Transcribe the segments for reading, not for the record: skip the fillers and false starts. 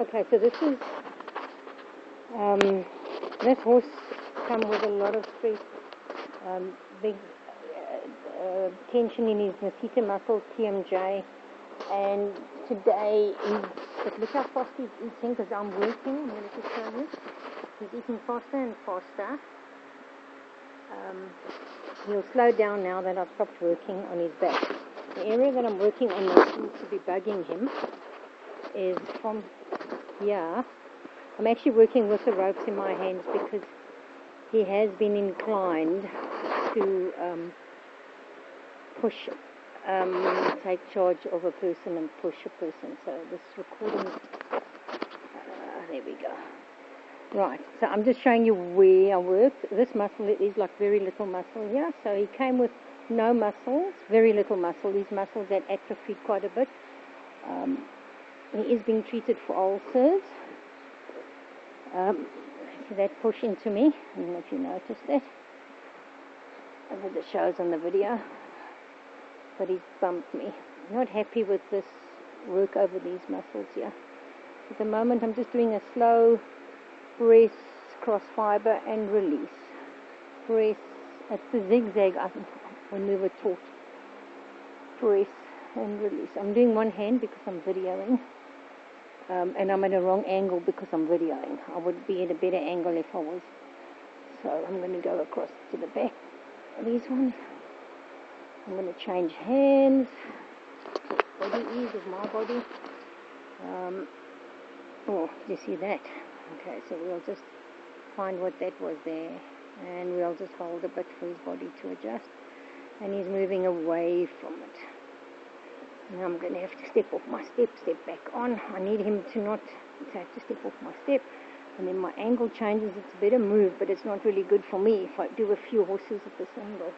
Okay, so this is, this horse come with a lot of stress, big tension in his masseter muscles, TMJ, and today but look how fast he's eating because I'm working. I'm going to show you. He's eating faster and faster. He'll slow down now that I've stopped working on his back. The area that I'm working on that seems to be bugging him is from here. I'm actually working with the ropes in my hands because he has been inclined to push, take charge of a person and push a person. So this recording, there we go. Right, so I'm just showing you where I worked. This muscle is like very little muscle here. So he came with no muscles, very little muscle. These muscles had atrophied quite a bit. He is being treated for ulcers. See that push into me? I don't know if you noticed that. I think it shows on the video. But he's bumped me. I'm not happy with this work over these muscles here. At the moment I'm just doing a slow press, cross fiber and release. Press, it's the zigzag when we were taught. Press and release. I'm doing one hand because I'm videoing. And I'm at a wrong angle because I'm videoing. I would be at a better angle if I was. So I'm going to go across to the back. These ones. I'm going to change hands. Body ease of my body. Oh, you see that? Okay, so we'll just find what that was there. And we'll just hold a bit for his body to adjust. And he's moving away from it. Now I'm going to have to step off my step back on. I need him to not have to step off my step. And then my angle changes. It's a better move, but it's not really good for me if I do a few horses at this angle.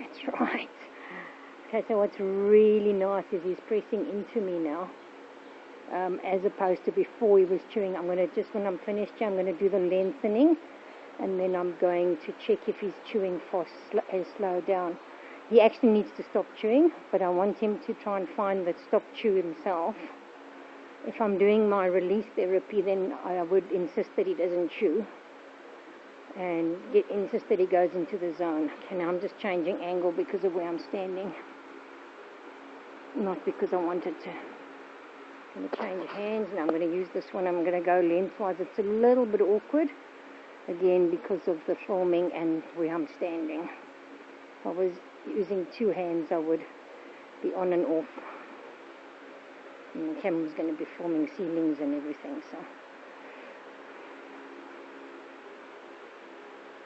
That's right. Okay, so what's really nice is he's pressing into me now. As opposed to before he was chewing. I'm going to just, when I'm finished here, I'm going to do the lengthening. And then I'm going to check if he's chewing fast and slow down. He actually needs to stop chewing, but I want him to try and find that stop chew himself. If I'm doing my release therapy, then I would insist that he doesn't chew. And insist that he goes into the zone. Okay, now I'm just changing angle because of where I'm standing. Not because I wanted to. I'm going to change hands. Now I'm going to use this one. I'm going to go lengthwise. It's a little bit awkward. Again, because of the filming and where I'm standing. If I was using two hands, I would be on and off. And the camera's going to be filming ceilings and everything, so.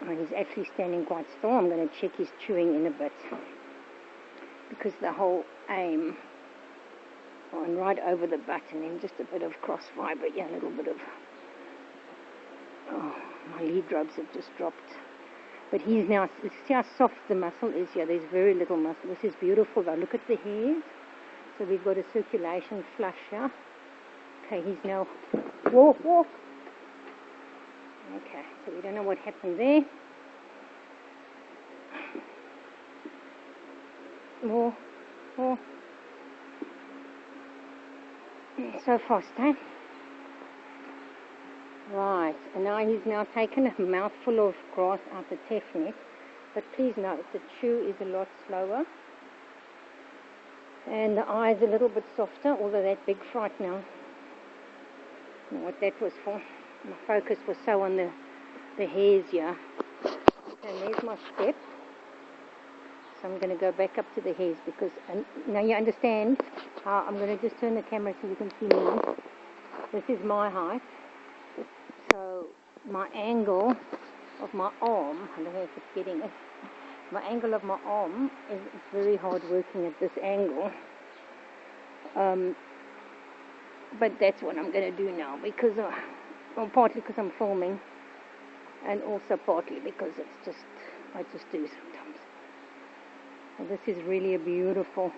And he's actually standing quite still. I'm going to check his chewing in a bit. Because the whole aim on right over the butt and then just a bit of cross fiber, yeah, a little bit of. Oh, my lead ropes have just dropped. But he's now, see how soft the muscle is here. There's very little muscle. This is beautiful though. Look at the hairs. So we've got a circulation flush here. Okay, he's now, walk. Okay, so we don't know what happened there. More. So fast, eh? Right, and now he's now taken a mouthful of grass out the teeth net, but please note the chew is a lot slower, and the eye's a little bit softer, although that big fright now. I don't know what that was for. My focus was so on the hairs here. Okay, there's my step. So I'm going to go back up to the hairs because, and now you understand how I'm going to just turn the camera so you can see me. This is my height. So my angle of my arm, I don't know if it's getting it, my angle of my arm is very hard working at this angle. But that's what I'm going to do now because, well, partly because I'm filming and also partly because it's just, I just do sometimes. And this is really a beautiful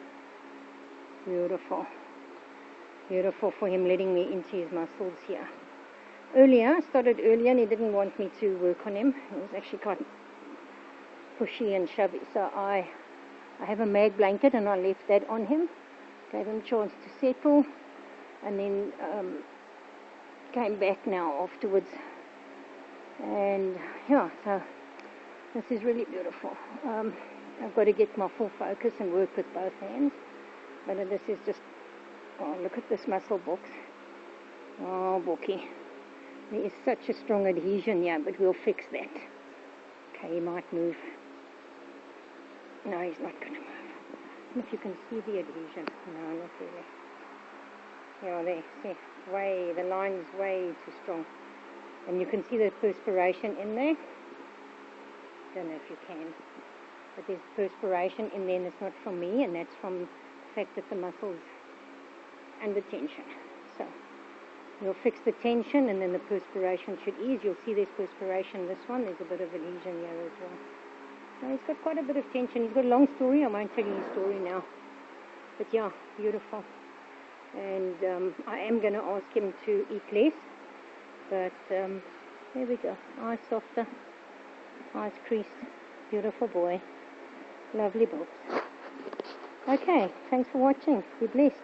for him letting me into his muscles here. I started earlier and he didn't want me to work on him. He was actually quite pushy and shovey. So I have a mag blanket and I left that on him Gave him a chance to settle, and then came back now afterwards. And yeah, so this is really beautiful. I've got to get my full focus and work with both hands. But this is just, oh, look at this muscle box. Oh, Bookie. There is such a strong adhesion here, but we'll fix that. Okay, he might move. No, he's not going to move. I don't know if you can see the adhesion. No, not really. Yeah, there, see, the line's way too strong. And you can see the perspiration in there. Don't know if you can. But there's perspiration in there, and it's not from me, and that's from the fact that the muscle's under tension. So we'll fix the tension, and then the perspiration should ease. You'll see there's perspiration. This one, there's a bit of adhesion here as well. So he's got quite a bit of tension. He's got a long story. I won't tell you his story now. But yeah, beautiful. And I am going to ask him to eat less. But there we go. Eyes softer. Eyes creased. Beautiful boy. Lovely books. Okay, thanks for watching. Be blessed.